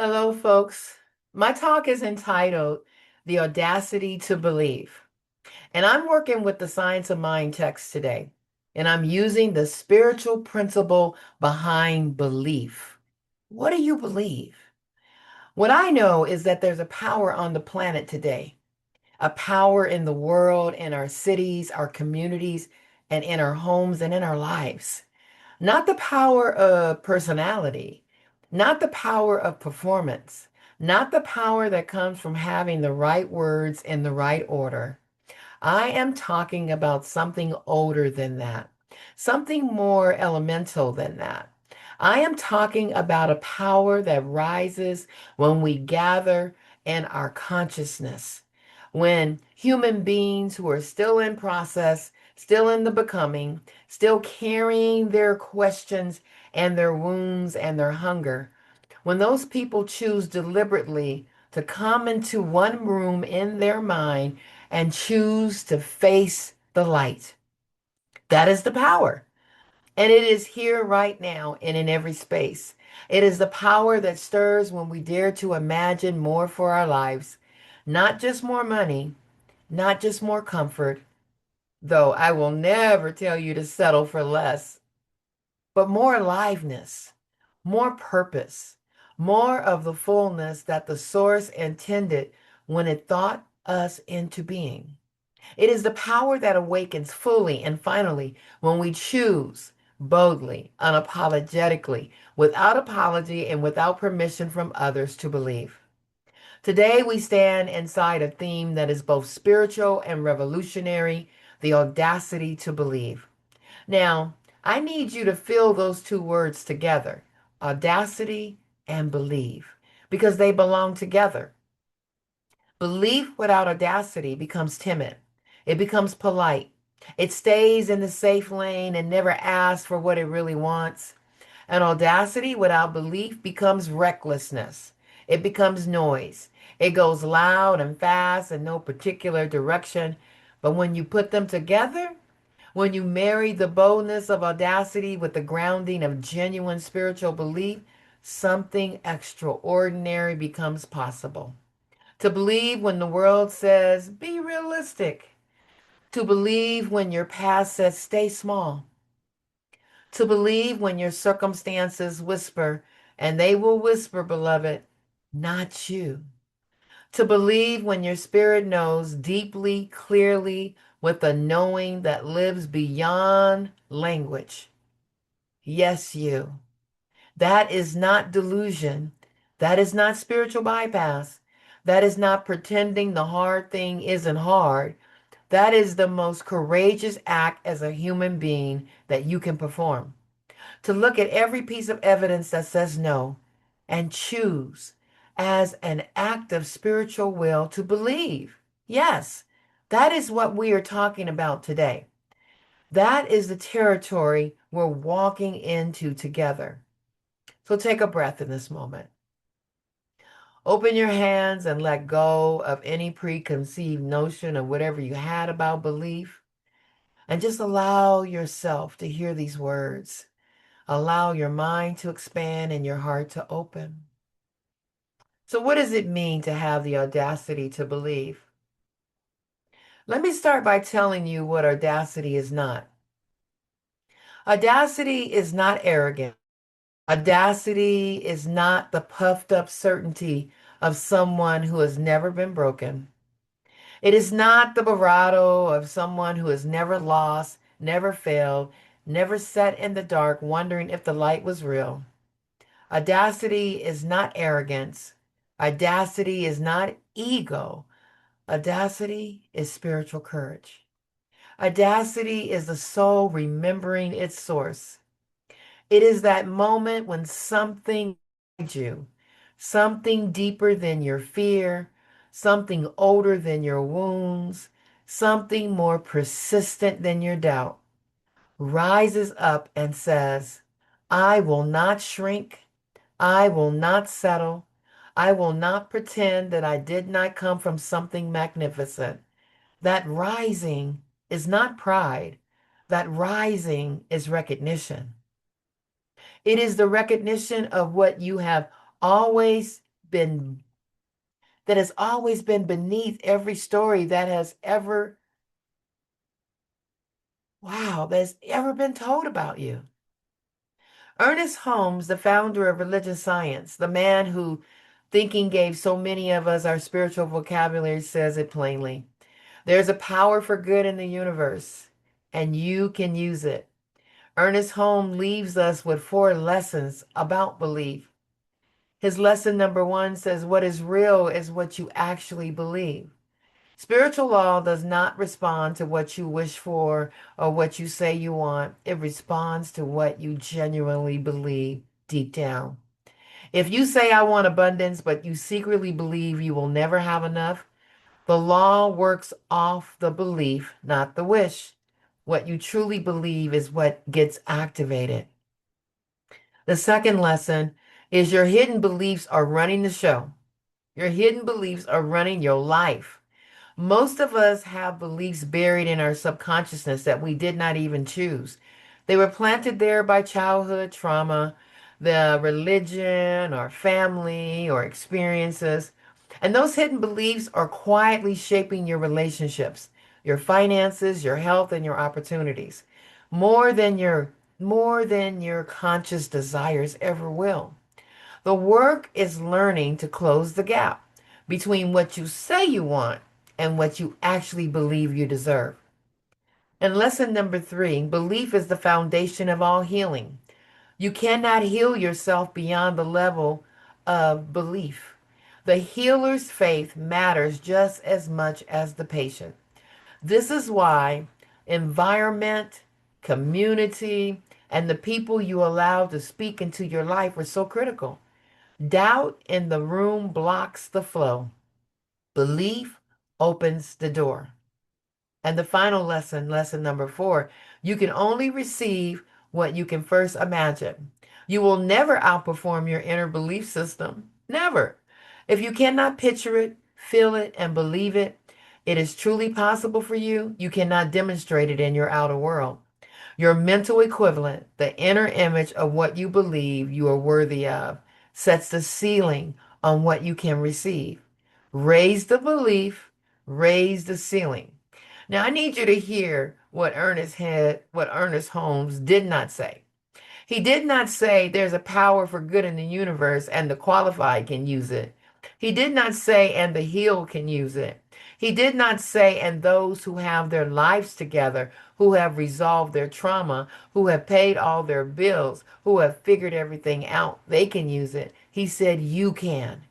Hello, folks. My talk is entitled The Audacity to Believe. And I'm working with the Science of Mind text today. And I'm using the spiritual principle behind belief. What do you believe? What I know is that there's a power on the planet today, a power in the world, in our cities, our communities, and in our homes and in our lives. Not the power of personality, not the power of performance, not the power that comes from having the right words in the right order. I am talking about something older than that, something more elemental than that. I am talking about a power that rises when we gather in our consciousness, when human beings who are still in process, still in the becoming, still carrying their questions and their wounds and their hunger, when those people choose deliberately to come into one room in their mind and choose to face the light. That is the power. And it is here right now and in every space. It is the power that stirs when we dare to imagine more for our lives, not just more money, not just more comfort, though I will never tell you to settle for less, but more aliveness, more purpose, more of the fullness that the source intended when it thought us into being. It is the power that awakens fully and finally when we choose boldly, unapologetically, without apology and without permission from others to believe. Today we stand inside a theme that is both spiritual and revolutionary, the audacity to believe. Now, I need you to fill those two words together, audacity and believe, because they belong together. Belief without audacity becomes timid. It becomes polite. It stays in the safe lane and never asks for what it really wants. And audacity without belief becomes recklessness. It becomes noise. It goes loud and fast in no particular direction. But when you put them together, when you marry the boldness of audacity with the grounding of genuine spiritual belief, something extraordinary becomes possible. To believe when the world says, be realistic. To believe when your past says, stay small. To believe when your circumstances whisper, and they will whisper, beloved, not you. To believe when your spirit knows deeply, clearly, with a knowing that lives beyond language. Yes, you. That is not delusion. That is not spiritual bypass. That is not pretending the hard thing isn't hard. That is the most courageous act as a human being that you can perform. To look at every piece of evidence that says no and choose as an act of spiritual will to believe. Yes, that is what we are talking about today. That is the territory we're walking into together. So take a breath in this moment. Open your hands and let go of any preconceived notion of whatever you had about belief. And just allow yourself to hear these words. Allow your mind to expand and your heart to open. So, what does it mean to have the audacity to believe? Let me start by telling you what audacity is not. Audacity is not arrogant. Audacity is not the puffed up certainty of someone who has never been broken. It is not the bravado of someone who has never lost, never failed, never sat in the dark wondering if the light was real. Audacity is not arrogance. Audacity is not ego. Audacity is spiritual courage. Audacity is the soul remembering its source. It is that moment when something guides you, something deeper than your fear, something older than your wounds, something more persistent than your doubt, rises up and says, I will not shrink. I will not settle. I will not pretend that I did not come from something magnificent. That rising is not pride. That rising is recognition. It is the recognition of what you have always been that has always been beneath every story that's ever been told about you. Ernest Holmes, the founder of religious science, the man who thinking gave so many of us our spiritual vocabulary, says it plainly. There's a power for good in the universe, and you can use it. Ernest Holmes leaves us with 4 lessons about belief. His lesson number 1 says, what is real is what you actually believe. Spiritual law does not respond to what you wish for or what you say you want. It responds to what you genuinely believe deep down. If you say, I want abundance, but you secretly believe you will never have enough, the law works off the belief, not the wish. What you truly believe is what gets activated. The second lesson is your hidden beliefs are running the show. Your hidden beliefs are running your life. Most of us have beliefs buried in our subconsciousness that we did not even choose. They were planted there by childhood trauma, the religion, or family, or experiences. And those hidden beliefs are quietly shaping your relationships, your finances, your health, and your opportunities more than your more than your conscious desires ever will. The work is learning to close the gap between what you say you want and what you actually believe you deserve. And lesson number 3, belief is the foundation of all healing. You cannot heal yourself beyond the level of belief. The healer's faith matters just as much as the patient. This is why environment, community, and the people you allow to speak into your life are so critical. Doubt in the room blocks the flow. Belief opens the door. And the final lesson, lesson number 4, you can only receive what you can first imagine. You will never outperform your inner belief system. Never. If you cannot picture it, feel it, and believe it, it is truly possible for you. You cannot demonstrate it in your outer world. Your mental equivalent, the inner image of what you believe you are worthy of, sets the ceiling on what you can receive. Raise the belief, raise the ceiling. Now I need you to hear what Ernest Holmes did not say. He did not say there's a power for good in the universe and the qualified can use it. He did not say and the healed can use it. He did not say and those who have their lives together, who have resolved their trauma, who have paid all their bills, who have figured everything out, they can use it. He said you can.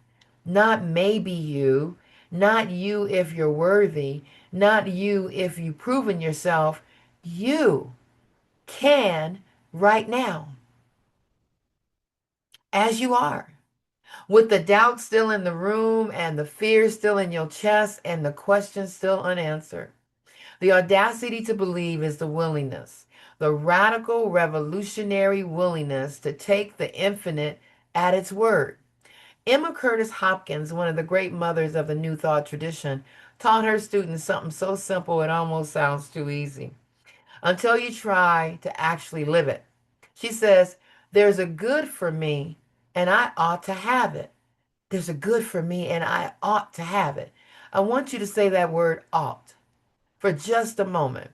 Not maybe you, not you if you're worthy, not you if you've proven yourself. You can right now, as you are, with the doubt still in the room and the fear still in your chest and the questions still unanswered. The audacity to believe is the willingness, the radical, revolutionary willingness to take the infinite at its word. Emma Curtis Hopkins, one of the great mothers of the New Thought tradition, taught her students something so simple it almost sounds too easy until you try to actually live it. She says, there's a good for me and I ought to have it. There's a good for me and I ought to have it. I want you to say that word ought for just a moment.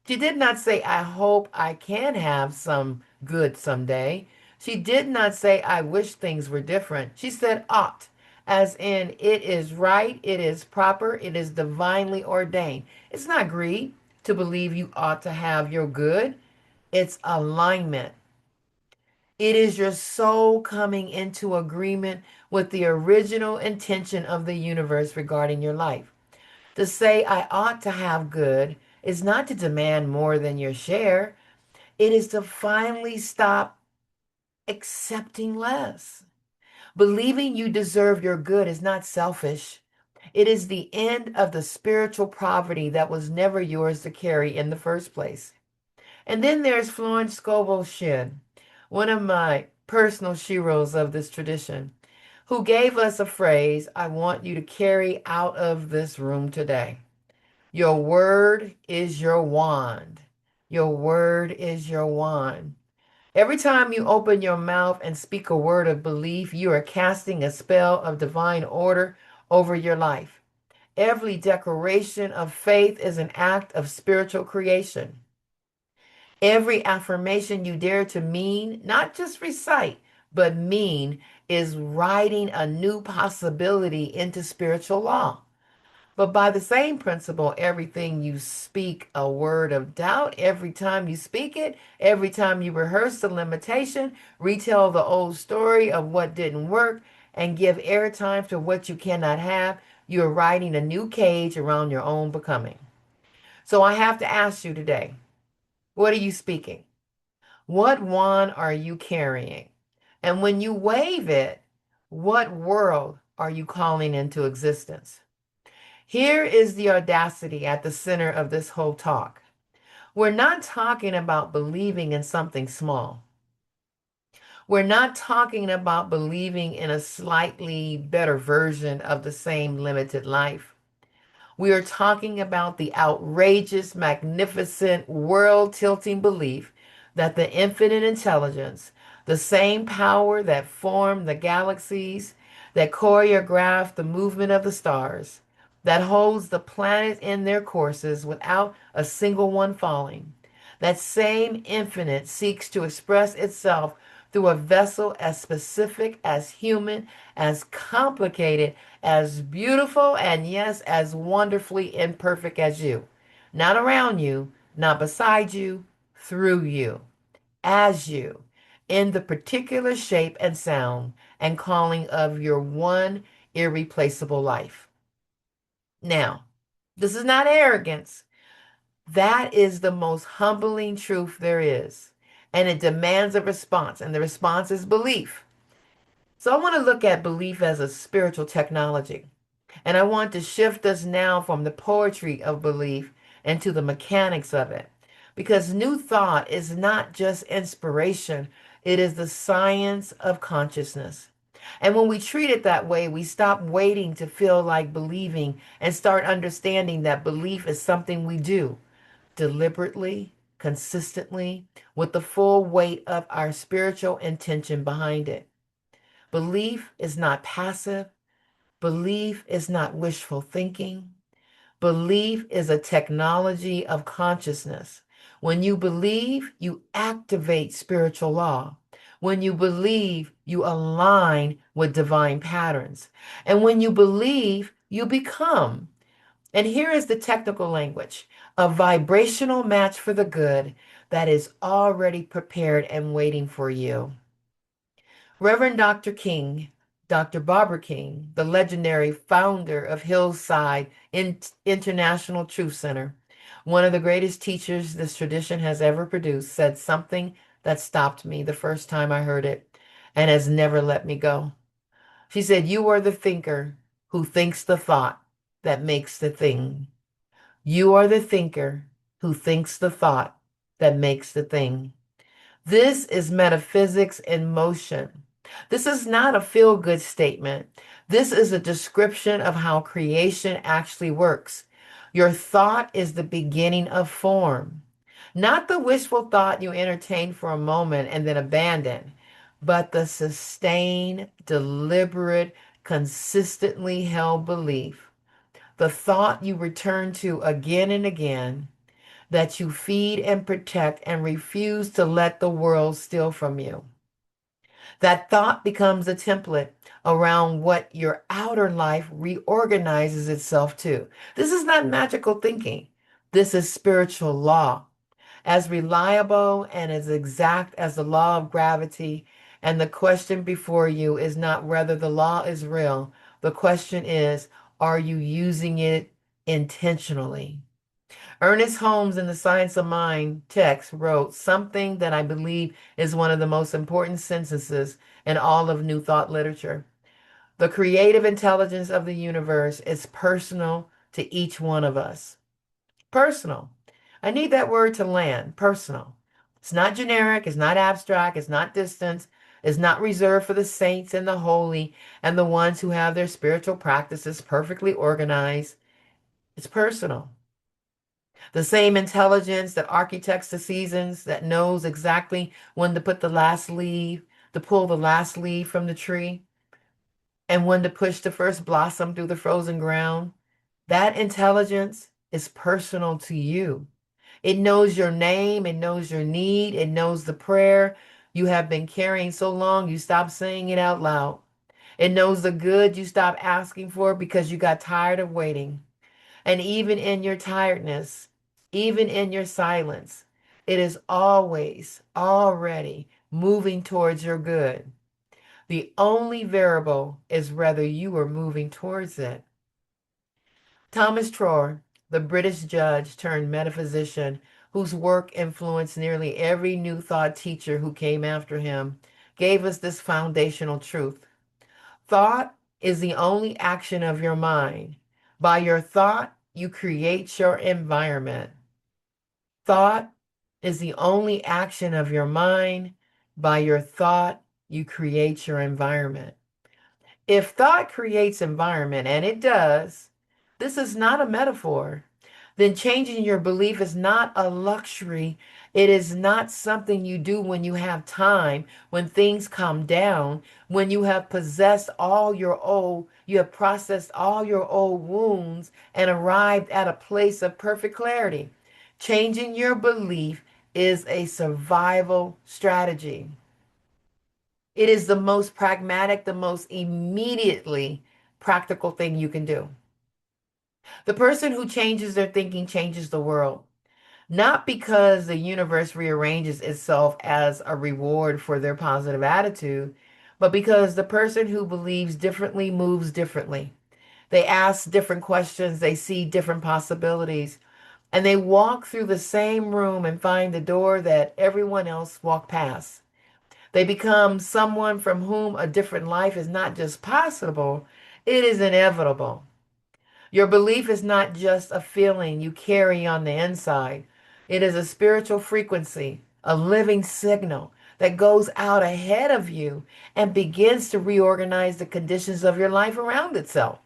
She did not say, I hope I can have some good someday. She did not say, I wish things were different. She said, ought, as in it is right, it is proper, it is divinely ordained. It's not greed to believe you ought to have your good, it's alignment. It is your soul coming into agreement with the original intention of the universe regarding your life. To say I ought to have good is not to demand more than your share. It is to finally stop accepting less. Believing you deserve your good is not selfish. It is the end of the spiritual poverty that was never yours to carry in the first place. And then there's Florence Scovel Shinn, one of my personal sheroes of this tradition, who gave us a phrase I want you to carry out of this room today. Your word is your wand. Your word is your wand. Every time you open your mouth and speak a word of belief, you are casting a spell of divine order over your life. Every declaration of faith is an act of spiritual creation. Every affirmation you dare to mean, not just recite, but mean, is writing a new possibility into spiritual law. But by the same principle, everything you speak a word of doubt, every time you speak it, every time you rehearse the limitation, retell the old story of what didn't work, and give airtime to what you cannot have, you're writing a new cage around your own becoming. So I have to ask you today, what are you speaking? What wand are you carrying? And when you wave it, what world are you calling into existence? Here is the audacity at the center of this whole talk. We're not talking about believing in something small. We're not talking about believing in a slightly better version of the same limited life. We are talking about the outrageous, magnificent, world tilting belief that the infinite intelligence, the same power that formed the galaxies, that choreographed the movement of the stars, that holds the planets in their courses without a single one falling, that same infinite seeks to express itself through a vessel as specific, as human, as complicated, as beautiful, and yes, as wonderfully imperfect as you. Not around you, not beside you, through you, as you, in the particular shape and sound and calling of your one irreplaceable life. Now, this is not arrogance. That is the most humbling truth there is. And it demands a response, and the response is belief. So I want to look at belief as a spiritual technology. And I want to shift us now from the poetry of belief into the mechanics of it. Because new thought is not just inspiration, it is the science of consciousness. And when we treat it that way, we stop waiting to feel like believing and start understanding that belief is something we do deliberately, consistently, with the full weight of our spiritual intention behind it. Belief is not passive. Belief is not wishful thinking. Belief is a technology of consciousness. When you believe, you activate spiritual law. When you believe, you align with divine patterns. And when you believe, you become. And here is the technical language, a vibrational match for the good that is already prepared and waiting for you. Reverend Dr. King, Dr. Barbara King, the legendary founder of Hillside International Truth Center, one of the greatest teachers this tradition has ever produced, said something that stopped me the first time I heard it and has never let me go. She said, "You are the thinker who thinks the thought that makes the thing. You are the thinker who thinks the thought that makes the thing." This is metaphysics in motion. This is not a feel good statement. This is a description of how creation actually works. Your thought is the beginning of form, not the wishful thought you entertain for a moment and then abandon, but the sustained, deliberate, consistently held belief, the thought you return to again and again, that you feed and protect and refuse to let the world steal from you. That thought becomes a template around what your outer life reorganizes itself to. This is not magical thinking. This is spiritual law, as reliable and as exact as the law of gravity. And the question before you is not whether the law is real. The question is, are you using it intentionally? Ernest Holmes in the Science of Mind text wrote something that I believe is one of the most important sentences in all of New Thought literature. The creative intelligence of the universe is personal to each one of us. Personal. I need that word to land. Personal. It's not generic, it's not abstract, it's not distant, it's not reserved for the saints and the holy and the ones who have their spiritual practices perfectly organized. It's personal. The same intelligence that architects the seasons, that knows exactly when to put the last leaf, to pull the last leaf from the tree, and when to push the first blossom through the frozen ground. That intelligence is personal to you. It knows your name, it knows your need, it knows the prayer you have been carrying so long you stopped saying it out loud. It knows the good you stopped asking for because you got tired of waiting. And even in your tiredness, even in your silence, it is always already moving towards your good. The only variable is whether you are moving towards it. Thomas Troyer, the British judge turned metaphysician whose work influenced nearly every New Thought teacher who came after him, gave us this foundational truth. Thought is the only action of your mind. By your thought, you create your environment. Thought is the only action of your mind. By your thought, you create your environment. If thought creates environment, and it does, this is not a metaphor, then changing your belief is not a luxury. It is not something you do when you have time, when things calm down, when you have you have processed all your old wounds and arrived at a place of perfect clarity. Changing your belief is a survival strategy. It is the most pragmatic, the most immediately practical thing you can do. The person who changes their thinking changes the world, not because the universe rearranges itself as a reward for their positive attitude, but because the person who believes differently moves differently. They ask different questions, they see different possibilities, and they walk through the same room and find the door that everyone else walked past. They become someone from whom a different life is not just possible, it is inevitable. Your belief is not just a feeling you carry on the inside, it is a spiritual frequency, a living signal that goes out ahead of you and begins to reorganize the conditions of your life around itself.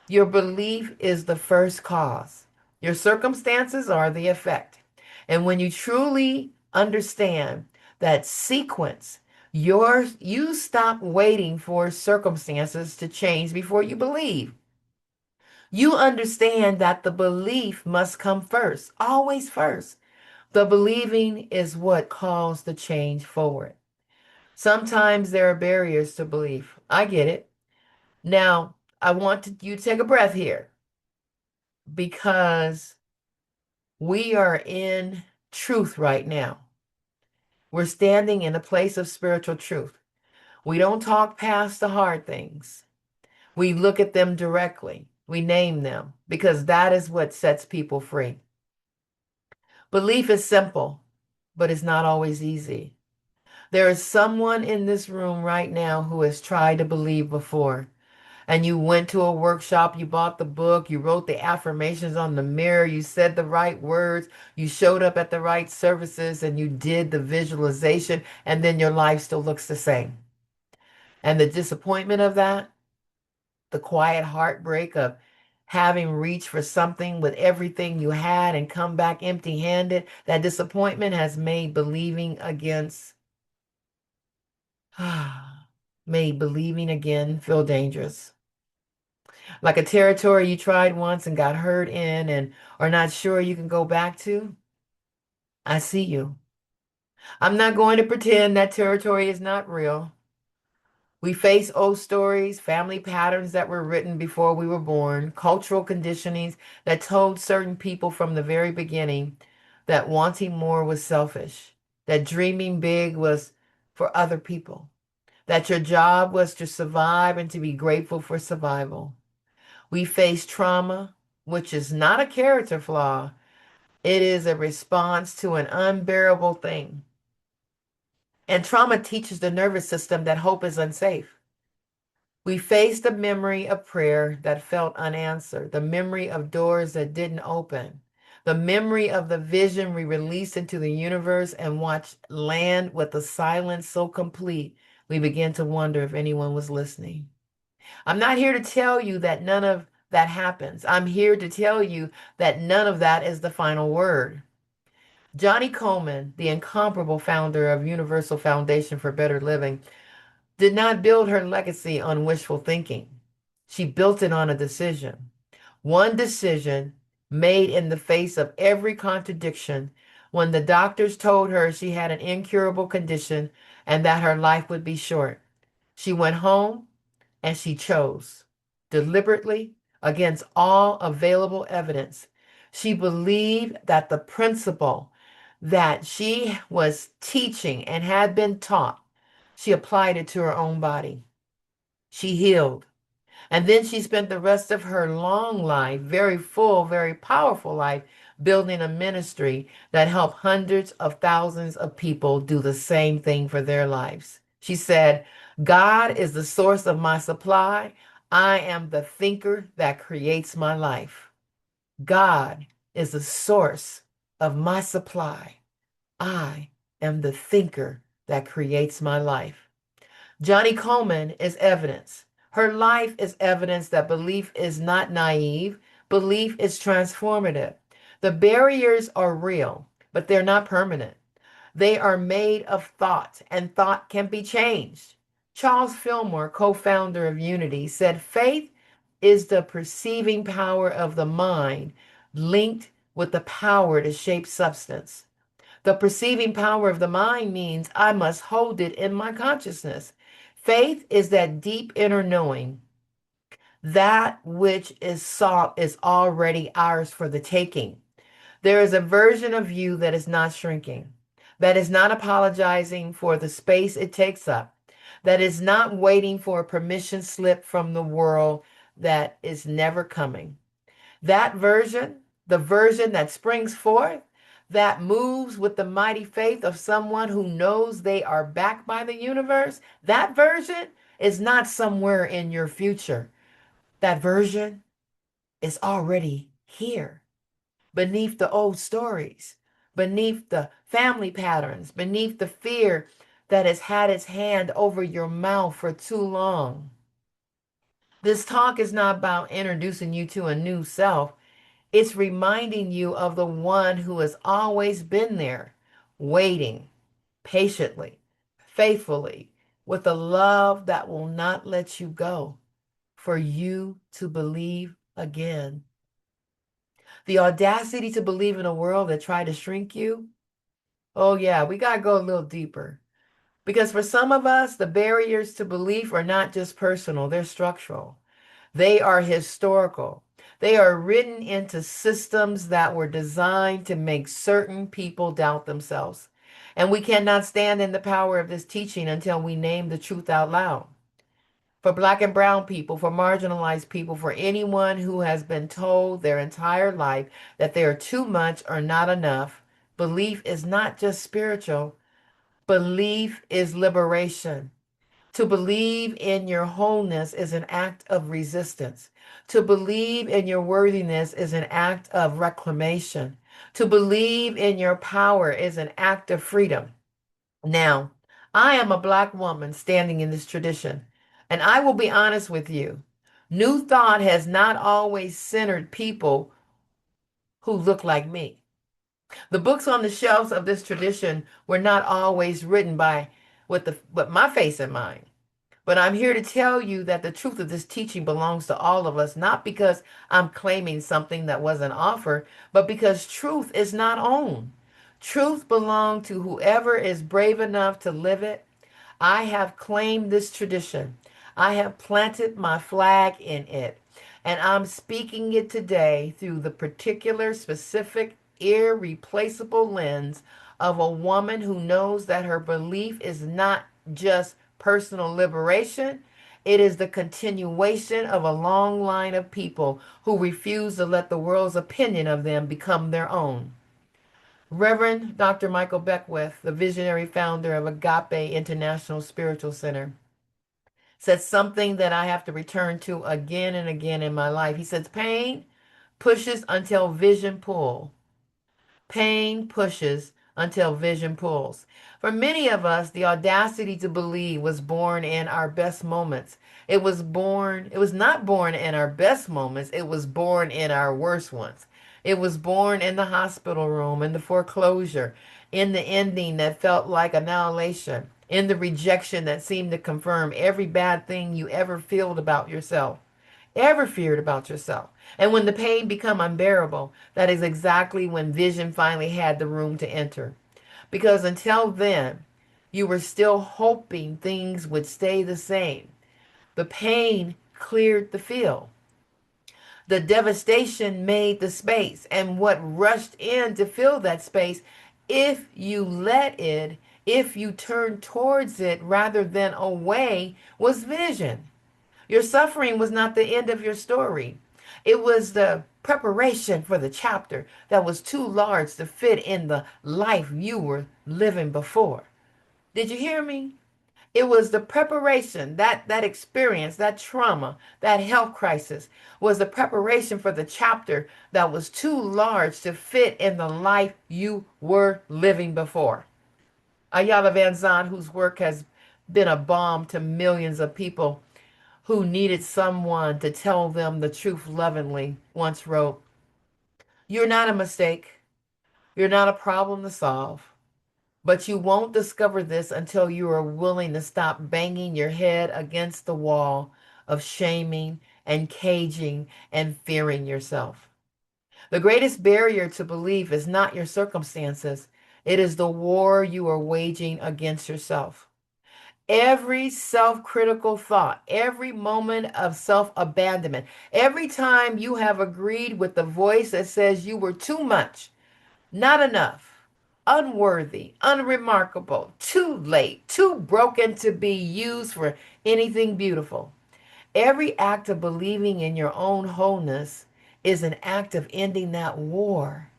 Your belief is the first cause. Your circumstances are the effect. And when you truly understand that sequence, you stop waiting for circumstances to change before you believe. You understand that the belief must come first, always first. The believing is what calls the change forward. Sometimes there are barriers to belief. I get it. Now, you to take a breath here because we are in truth right now. We're standing in a place of spiritual truth. We don't talk past the hard things. We look at them directly. We name them because that is what sets people free. Belief is simple, but it's not always easy. There is someone in this room right now who has tried to believe before. And you went to a workshop, you bought the book, you wrote the affirmations on the mirror, you said the right words, you showed up at the right services, and you did the visualization, and then your life still looks the same. And the disappointment of that, the quiet heartbreak of having reached for something with everything you had and come back empty-handed, that disappointment has made believing against, made believing again feel dangerous. Like a territory you tried once and got hurt in and are not sure you can go back to. I see you. I'm not going to pretend that territory is not real. We face old stories, family patterns that were written before we were born, cultural conditionings that told certain people from the very beginning that wanting more was selfish, that dreaming big was for other people, that your job was to survive and to be grateful for survival. We face trauma, which is not a character flaw. It is a response to an unbearable thing. And trauma teaches the nervous system that hope is unsafe. We face the memory of prayer that felt unanswered, the memory of doors that didn't open, the memory of the vision we released into the universe and watched land with a silence so complete we began to wonder if anyone was listening. I'm not here to tell you that none of that happens. I'm here to tell you that none of that is the final word. Johnny Coleman, the incomparable founder of Universal Foundation for Better Living, did not build her legacy on wishful thinking. She built it on a decision. One decision made in the face of every contradiction when the doctors told her she had an incurable condition and that her life would be short. She went home and she chose deliberately against all available evidence. She believed that the principle that she was teaching and had been taught, she applied it to her own body. She healed. And then she spent the rest of her long life, very full, very powerful life, building a ministry that helped hundreds of thousands of people do the same thing for their lives. She said, God is the source of my supply. I am the thinker that creates my life. God is the source of my supply. I am the thinker that creates my life. Johnny Coleman is evidence. Her life is evidence that belief is not naive, belief is transformative. The barriers are real, but they're not permanent. They are made of thought, and thought can be changed. Charles Fillmore, co founder of Unity, said faith is the perceiving power of the mind linked with the power to shape substance. The perceiving power of the mind means I must hold it in my consciousness. Faith is that deep inner knowing. That which is sought is already ours for the taking. There is a version of you that is not shrinking, that is not apologizing for the space it takes up, that is not waiting for a permission slip from the world that is never coming. That version, the version that springs forth, that moves with the mighty faith of someone who knows they are backed by the universe, that version is not somewhere in your future. That version is already here, beneath the old stories, beneath the family patterns, beneath the fear that has had its hand over your mouth for too long. This talk is not about introducing you to a new self. It's reminding you of the one who has always been there, waiting patiently, faithfully, with a love that will not let you go, for you to believe again. The audacity to believe in a world that tried to shrink you. Oh, yeah, we got to go a little deeper. Because for some of us, the barriers to belief are not just personal, they're structural. They are historical. They are written into systems that were designed to make certain people doubt themselves. And we cannot stand in the power of this teaching until we name the truth out loud. For Black and brown people, for marginalized people, for anyone who has been told their entire life that they are too much or not enough, belief is not just spiritual, belief is liberation. To believe in your wholeness is an act of resistance. To believe in your worthiness is an act of reclamation. To believe in your power is an act of freedom. Now, I am a Black woman standing in this tradition, and I will be honest with you. New Thought has not always centered people who look like me. The books on the shelves of this tradition were not always written by with my face in mind. But I'm here to tell you that the truth of this teaching belongs to all of us, not because I'm claiming something that wasn't offered, but because truth is not owned. Truth belongs to whoever is brave enough to live it. I have claimed this tradition. I have planted my flag in it. And I'm speaking it today through the particular, specific, irreplaceable lens of a woman who knows that her belief is not just personal liberation, it is the continuation of a long line of people who refuse to let the world's opinion of them become their own. Reverend Dr. Michael Beckwith, the visionary founder of Agape International Spiritual Center, said something that I have to return to again and again in my life. He says, pain pushes until vision pull. Pain pushes until vision pulls. For many of us, the audacity to believe was born in our best moments. It was not born in our best moments, it was born in our worst ones. It was born in the hospital room, in the foreclosure, in the ending that felt like annihilation, in the rejection that seemed to confirm every bad thing you ever feared about yourself. And when the pain become unbearable, that is exactly when vision finally had the room to enter. Because until then, you were still hoping things would stay the same. The pain cleared the field. The devastation made the space, and what rushed in to fill that space, if you let it, if you turned towards it rather than away, was vision. Your suffering was not the end of your story. It was the preparation for the chapter that was too large to fit in the life you were living before. Did you hear me? It was the preparation, that experience, that trauma, that health crisis was the preparation for the chapter that was too large to fit in the life you were living before. Ayala Van Zandt, whose work has been a balm to millions of people who needed someone to tell them the truth lovingly, once wrote, "You're not a mistake. You're not a problem to solve. But you won't discover this until you are willing to stop banging your head against the wall of shaming and caging and fearing yourself. The greatest barrier to belief is not your circumstances, it is the war you are waging against yourself. Every self critical thought, every moment of self abandonment, every time you have agreed with the voice that says you were too much, not enough, unworthy, unremarkable, too late, too broken to be used for anything beautiful. Every act of believing in your own wholeness is an act of ending that war,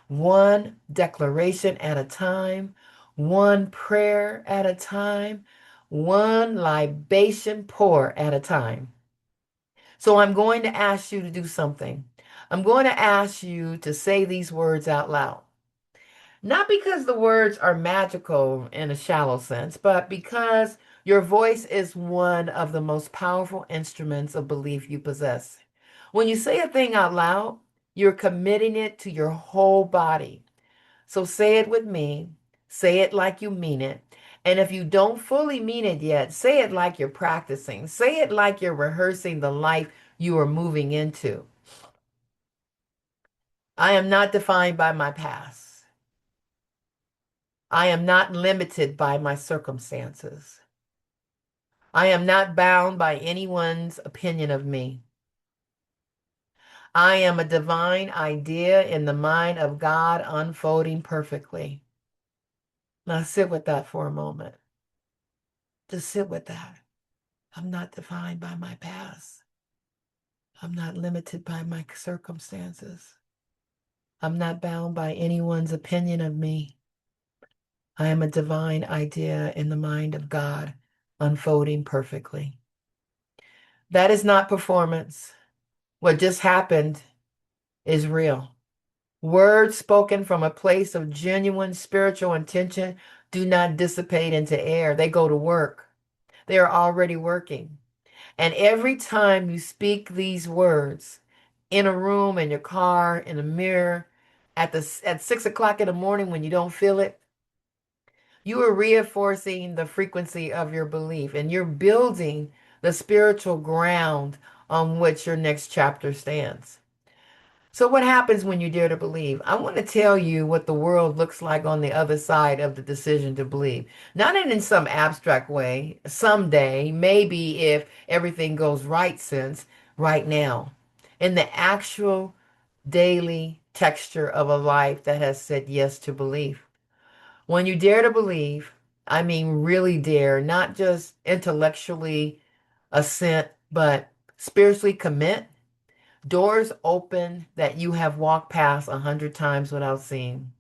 one declaration at a time, one prayer at a time, one libation pour at a time. So I'm going to ask you to do something. I'm going to ask you to say these words out loud. Not because the words are magical in a shallow sense, but because your voice is one of the most powerful instruments of belief you possess. When you say a thing out loud, you're committing it to your whole body. So say it with me. Say it like you mean it. And if you don't fully mean it yet, say it like you're practicing. Say it like you're rehearsing the life you are moving into. I am not defined by my past. I am not limited by my circumstances. I am not bound by anyone's opinion of me. I am a divine idea in the mind of God unfolding perfectly. Now sit with that for a moment. Just sit with that. I'm not defined by my past. I'm not limited by my circumstances. I'm not bound by anyone's opinion of me. I am a divine idea in the mind of God unfolding perfectly. That is not performance. What just happened is real. Words spoken from a place of genuine spiritual intention do not dissipate into air. They go to work. They are already working. And every time you speak these words in a room, in your car, in a mirror, at 6 o'clock in the morning when you don't feel it, you are reinforcing the frequency of your belief and you're building the spiritual ground on which your next chapter stands. So, what happens when you dare to believe? I want to tell you what the world looks like on the other side of the decision to believe. Not in some abstract way, someday, maybe if everything goes right, since right now, in the actual daily texture of a life that has said yes to belief. When you dare to believe, I mean really dare, not just intellectually assent, but spiritually commit. Doors open that you have walked past 100 times without seeing.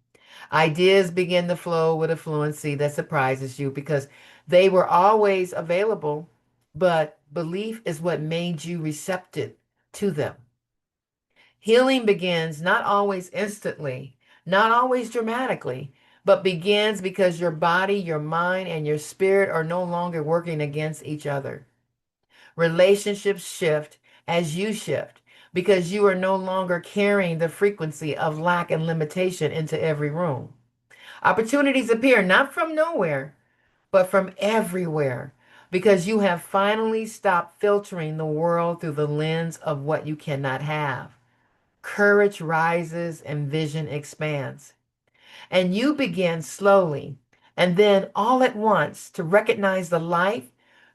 Ideas begin to flow with a fluency that surprises you because they were always available, but belief is what made you receptive to them. Healing begins not always instantly, not always dramatically, but begins because your body, your mind, and your spirit are no longer working against each other. Relationships shift as you shift because you are no longer carrying the frequency of lack and limitation into every room. Opportunities appear not from nowhere, but from everywhere because you have finally stopped filtering the world through the lens of what you cannot have. Courage rises and vision expands. And you begin slowly and then all at once to recognize the life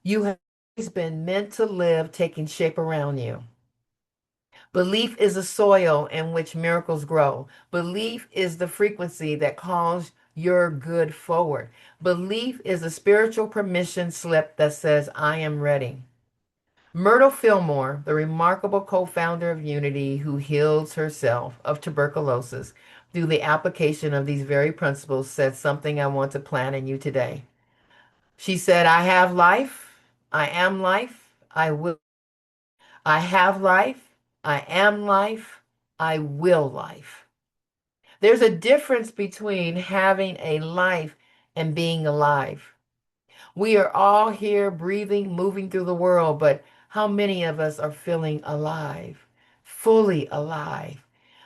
you have always been meant to live taking shape around you. Belief is a soil in which miracles grow. Belief is the frequency that calls your good forward. Belief is a spiritual permission slip that says, I am ready. Myrtle Fillmore, the remarkable co-founder of Unity who heals herself of tuberculosis through the application of these very principles, said something I want to plant in you today. She said, I have life, I am life, I will. I have life, I am life, I will life. There's a difference between having a life and being alive. We are all here breathing, moving through the world, but how many of us are feeling alive, fully alive?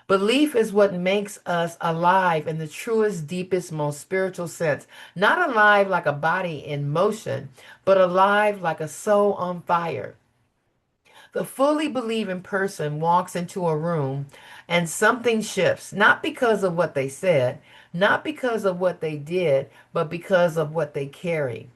Belief is what makes us alive in the truest, deepest, most spiritual sense. Not alive like a body in motion, but alive like a soul on fire. The fully believing person walks into a room and something shifts, not because of what they said, not because of what they did, but because of what they carry.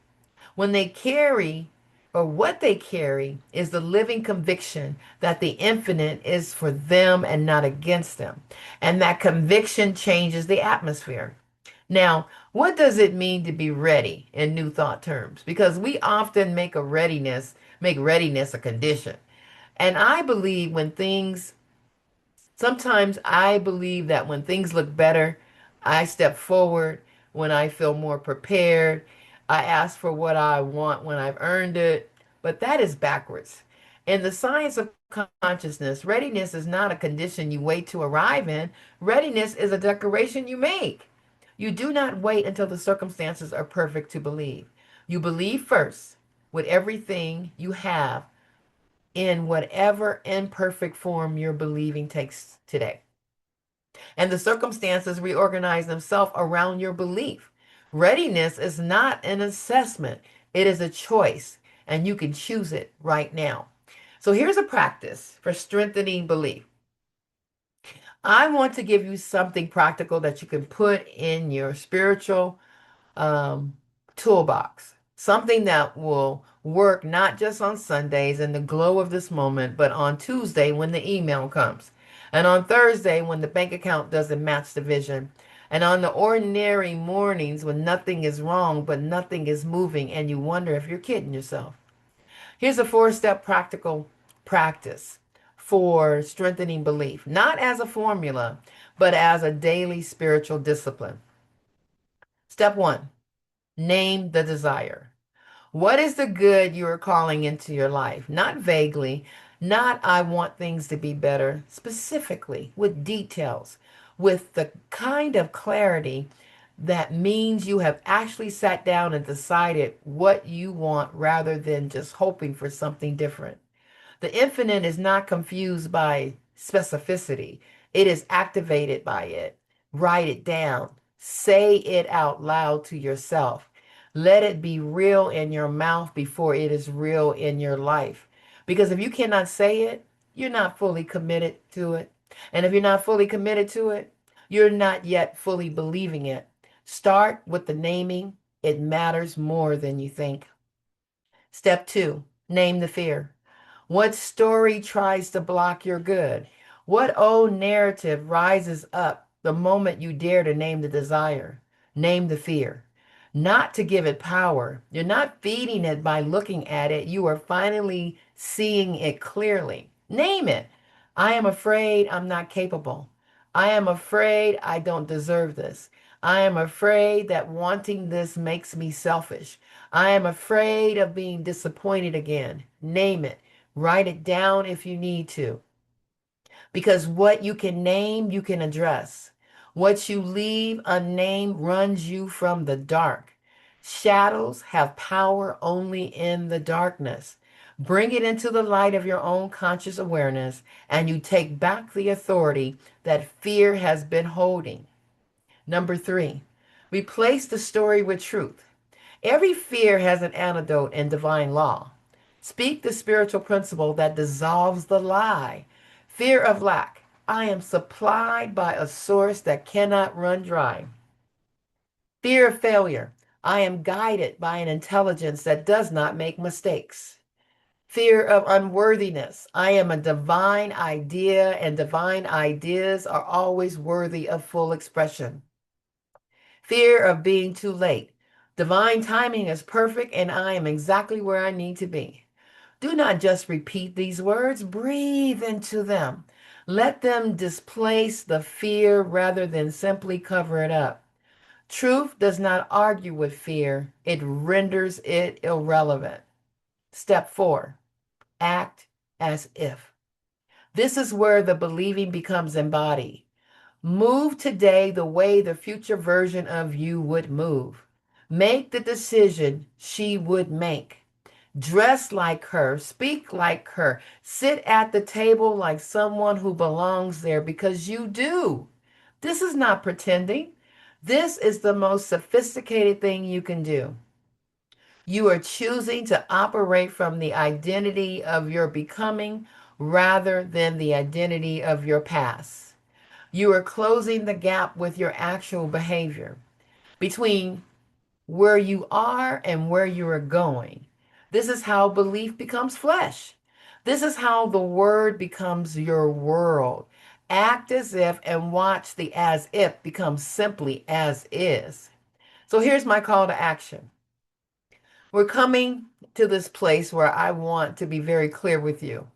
When they carry, or what they carry, is the living conviction that the infinite is for them and not against them. And that conviction changes the atmosphere. Now, what does it mean to be ready in new thought terms? Because we often make readiness a condition. And I believe sometimes I believe that when things look better, I step forward. When I feel more prepared, I ask for what I want when I've earned it. But that is backwards. In the science of consciousness, readiness is not a condition you wait to arrive in. Readiness is a declaration you make. You do not wait until the circumstances are perfect to believe. You believe first with everything you have in whatever imperfect form your believing takes today. And the circumstances reorganize themselves around your belief. Readiness is not an assessment, it is a choice, and you can choose it right now. So here's a practice for strengthening belief. I want to give you something practical that you can put in your spiritual um, toolbox, something that will work not just on Sundays in the glow of this moment, but on Tuesday when the email comes, and on Thursday when the bank account doesn't match the vision, and on the ordinary mornings when nothing is wrong, but nothing is moving, and you wonder if you're kidding yourself. Here's a 4-step practical practice for strengthening belief, not as a formula, but as a daily spiritual discipline. Step one. Name the desire. What is the good you are calling into your life? Not vaguely, not I want things to be better, specifically with details, with the kind of clarity that means you have actually sat down and decided what you want rather than just hoping for something different. The infinite is not confused by specificity. It is activated by it. Write it down. Say it out loud to yourself. Let it be real in your mouth before it is real in your life. Because if you cannot say it, you're not fully committed to it. And if you're not fully committed to it, you're not yet fully believing it. Start with the naming. It matters more than you think. Step two, name the fear. What story tries to block your good? What old narrative rises up the moment you dare to name the desire? Name the fear. Not to give it power. You're not feeding it by looking at it. You are finally seeing it clearly. Name it. I am afraid I'm not capable. I am afraid I don't deserve this. I am afraid that wanting this makes me selfish. I am afraid of being disappointed again. Name it. Write it down if you need to. Because what you can name, you can address. What you leave unnamed runs you from the dark. Shadows have power only in the darkness. Bring it into the light of your own conscious awareness, and you take back the authority that fear has been holding. Number three, replace the story with truth. Every fear has an antidote in divine law. Speak the spiritual principle that dissolves the lie. Fear of lack. I am supplied by a source that cannot run dry. Fear of failure. I am guided by an intelligence that does not make mistakes. Fear of unworthiness. I am a divine idea, and divine ideas are always worthy of full expression. Fear of being too late. Divine timing is perfect, and I am exactly where I need to be. Do not just repeat these words, breathe into them. Let them displace the fear rather than simply cover it up. Truth does not argue with fear, it renders it irrelevant. Step four, act as if. This is where the believing becomes embodied. Move today the way the future version of you would move. Make the decision she would make. Dress like her, speak like her, sit at the table like someone who belongs there because you do. This is not pretending. This is the most sophisticated thing you can do. You are choosing to operate from the identity of your becoming rather than the identity of your past. You are closing the gap with your actual behavior between where you are and where you are going. This is how belief becomes flesh. This is how the word becomes your world. Act as if and watch the as if become simply as is. So here's my call to action. We're coming to this place where I want to be very clear with you.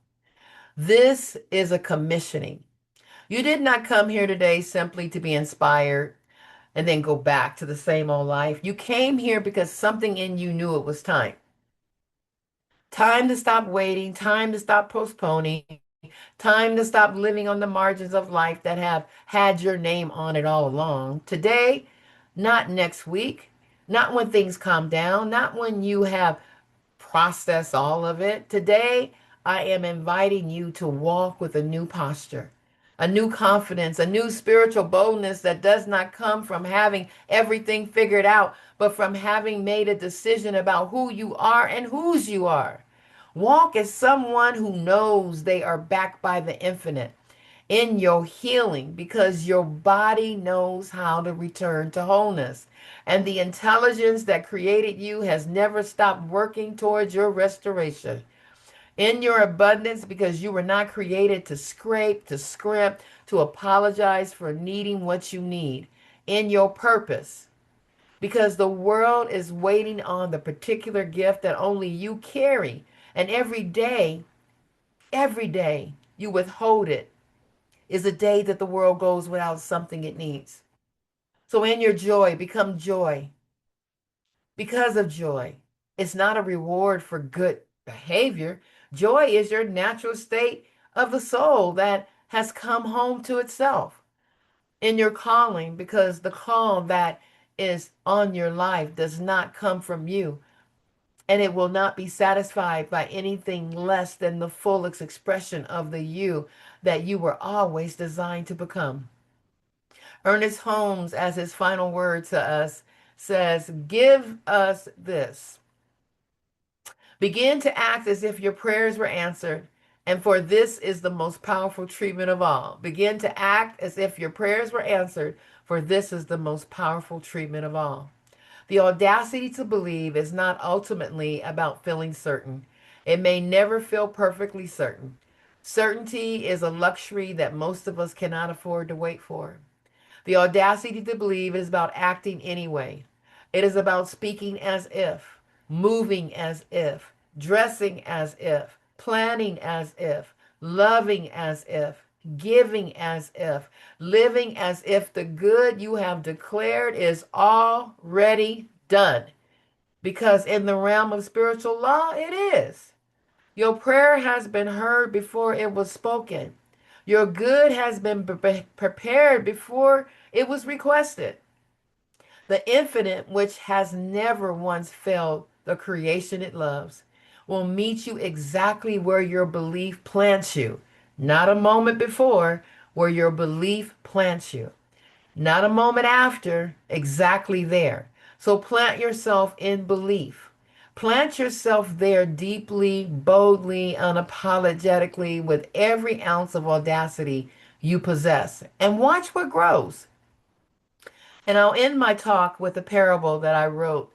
This is a commissioning. You did not come here today simply to be inspired and then go back to the same old life. You came here because something in you knew it was time. Time to stop waiting, time to stop postponing, time to stop living on the margins of life that have had your name on it all along. Today, not next week, not when things calm down, not when you have processed all of it. Today, I am inviting you to walk with a new posture, a new confidence, a new spiritual boldness that does not come from having everything figured out, but from having made a decision about who you are and whose you are. Walk as someone who knows they are backed by the infinite in your healing because your body knows how to return to wholeness. And the intelligence that created you has never stopped working towards your restoration. In your abundance because you were not created to scrape, to scrimp, to apologize for needing what you need. In your purpose because the world is waiting on the particular gift that only you carry. And every day you withhold it is a day that the world goes without something it needs. So in your joy, become joy because of joy. It's not a reward for good behavior. Joy is your natural state of the soul that has come home to itself in your calling because the call that is on your life does not come from you and it will not be satisfied by anything less than the fullest expression of the you that you were always designed to become. Ernest Holmes, as his final word to us, says, give us this. Begin to act as if your prayers were answered, and for this is the most powerful treatment of all. Begin to act as if your prayers were answered, for this is the most powerful treatment of all. The audacity to believe is not ultimately about feeling certain. It may never feel perfectly certain. Certainty is a luxury that most of us cannot afford to wait for. The audacity to believe is about acting anyway. It is about speaking as if, moving as if, dressing as if, planning as if, loving as if, giving as if, living as if the good you have declared is already done. Because in the realm of spiritual law, it is. Your prayer has been heard before it was spoken. Your good has been prepared before it was requested. The infinite, which has never once failed the creation it loves, will meet you exactly where your belief plants you. Not a moment before, where your belief plants you. Not a moment after, exactly there. So plant yourself in belief. Plant yourself there deeply, boldly, unapologetically, with every ounce of audacity you possess, and watch what grows. And I'll end my talk with a parable that I wrote.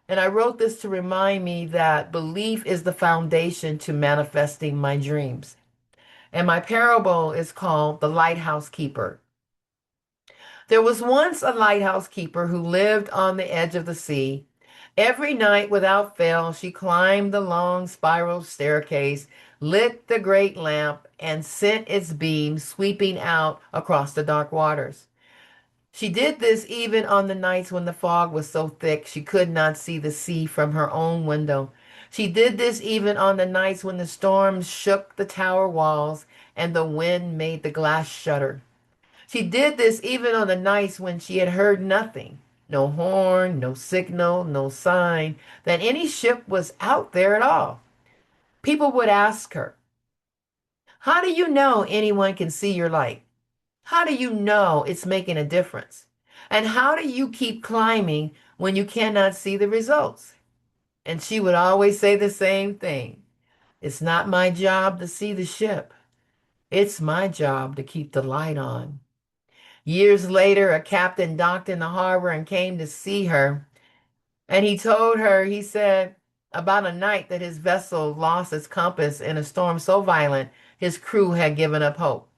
And I wrote this to remind me that belief is the foundation to manifesting my dreams. And my parable is called The Lighthouse Keeper. There was once a lighthouse keeper who lived on the edge of the sea. Every night without fail, she climbed the long spiral staircase, lit the great lamp, and sent its beams sweeping out across the dark waters. She did this even on the nights when the fog was so thick she could not see the sea from her own window. She did this even on the nights when the storms shook the tower walls and the wind made the glass shudder. She did this even on the nights when she had heard nothing, no horn, no signal, no sign that any ship was out there at all. People would ask her, "How do you know anyone can see your light? How do you know it's making a difference? And how do you keep climbing when you cannot see the results?" And she would always say the same thing. "It's not my job to see the ship. It's my job to keep the light on." Years later, a captain docked in the harbor and came to see her. And he told her, he said, about a night that his vessel lost its compass in a storm so violent his crew had given up hope.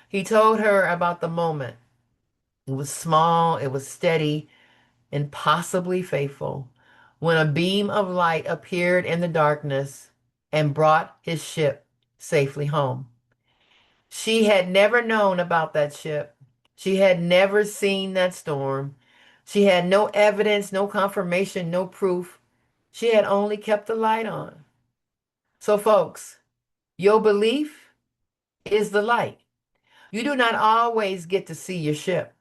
He told her about the moment. It was small, it was steady, impossibly faithful, when a beam of light appeared in the darkness and brought his ship safely home. She had never known about that ship. She had never seen that storm. She had no evidence, no confirmation, no proof. She had only kept the light on. So, folks, your belief is the light. You do not always get to see your ship.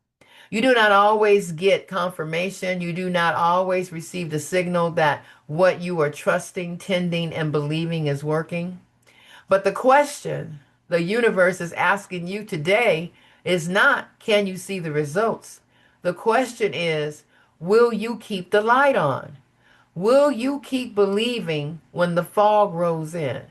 You do not always get confirmation. You do not always receive the signal that what you are trusting, tending, and believing is working. But the question the universe is asking you today is not, can you see the results? The question is, will you keep the light on? Will you keep believing when the fog rolls in?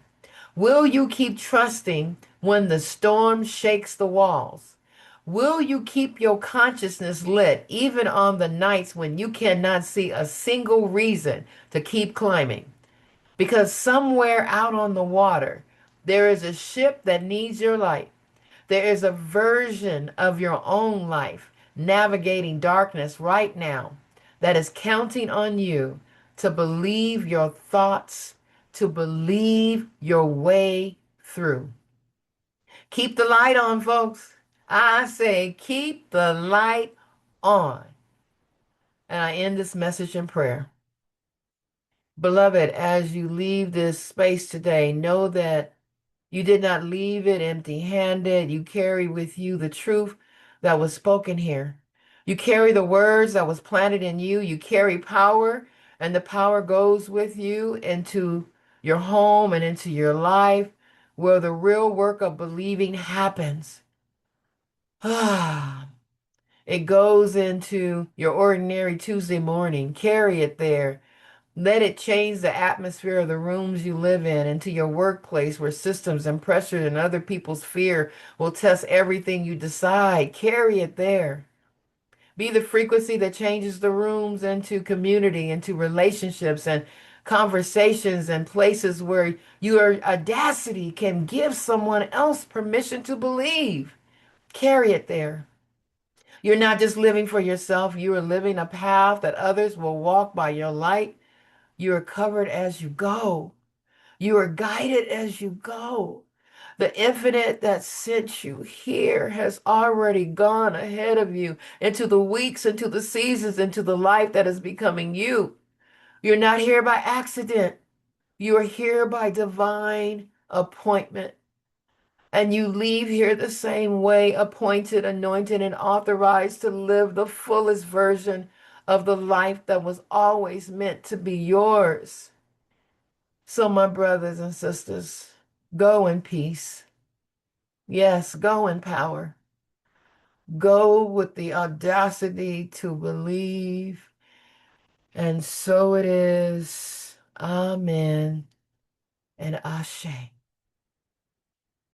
Will you keep trusting when the storm shakes the walls? Will you keep your consciousness lit even on the nights when you cannot see a single reason to keep climbing? Because somewhere out on the water, there is a ship that needs your light. There is a version of your own life navigating darkness right now that is counting on you to believe your thoughts, to believe your way through. Keep the light on, folks. I say, keep the light on. And I end this message in prayer. Beloved, as you leave this space today, know that you did not leave it empty handed. You carry with you the truth that was spoken here. You carry the words that was planted in you. You carry power, and the power goes with you into your home and into your life where the real work of believing happens. Ah, it goes into your ordinary Tuesday morning. Carry it there. Let it change the atmosphere of the rooms you live in, into your workplace where systems and pressure and other people's fear will test everything you decide. Carry it there. Be the frequency that changes the rooms into community, into relationships and conversations and places where your audacity can give someone else permission to believe. Carry it there. You're not just living for yourself, you are living a path that others will walk by your light. You are covered as you go. You are guided as you go. The infinite that sent you here has already gone ahead of you into the weeks, into the seasons, into the life that is becoming you. You're not here by accident. You are here by divine appointment. And you leave here the same way, appointed, anointed, and authorized to live the fullest version of the life that was always meant to be yours. So, my brothers and sisters, go in peace. Yes, go in power. Go with the audacity to believe. And so it is. Amen and Ashe.